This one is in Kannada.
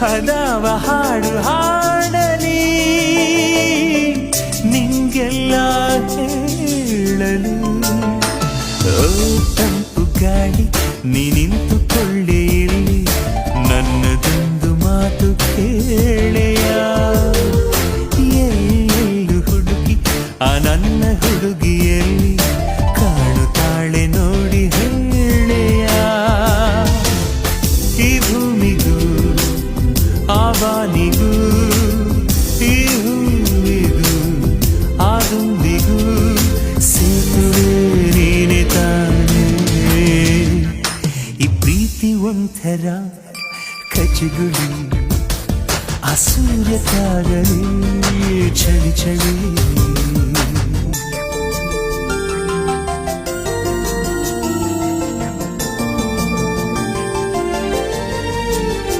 ಅದಾವ ಹಾಡು ಹಾಡಲಿ ನಿಂಗೆಲ್ಲ ಹೇಳಲು. ಓ ತಂಪು ಗಾಳಿ ನೀ ನಿಂತುಕೊಳ್ಳೆ ಇಲ್ಲಿ, ನನ್ನದೊಂದು ಮಾತು ಕೇಳೆಯ. ಎಲ್ಲೆಲ್ಲೂ ಹುಡುಗಿ ಆ ನನ್ನ ಹುಡುಗಿಯಲ್ಲಿ ಕಾಣುತ್ತಾಳೆ ನೋಡಿ ಹೇಳೆಯ. ಈ ಭೂಮಿಗೂ ಆ ಬಾನಿಗೂ ಈ ಹೂವಿಗೂ ಆ ದುಂಬಿಗೂ ಸೇತುವೆ ನೀನೆ ತಾನೇ. ಈ ಪ್ರೀತಿ ಒಂಥರ ಕಚಗುಳಿ, ಆ ಸೂರ್ಯ ತಾಗಲಿ ಚಳಿ ಚಳಿ.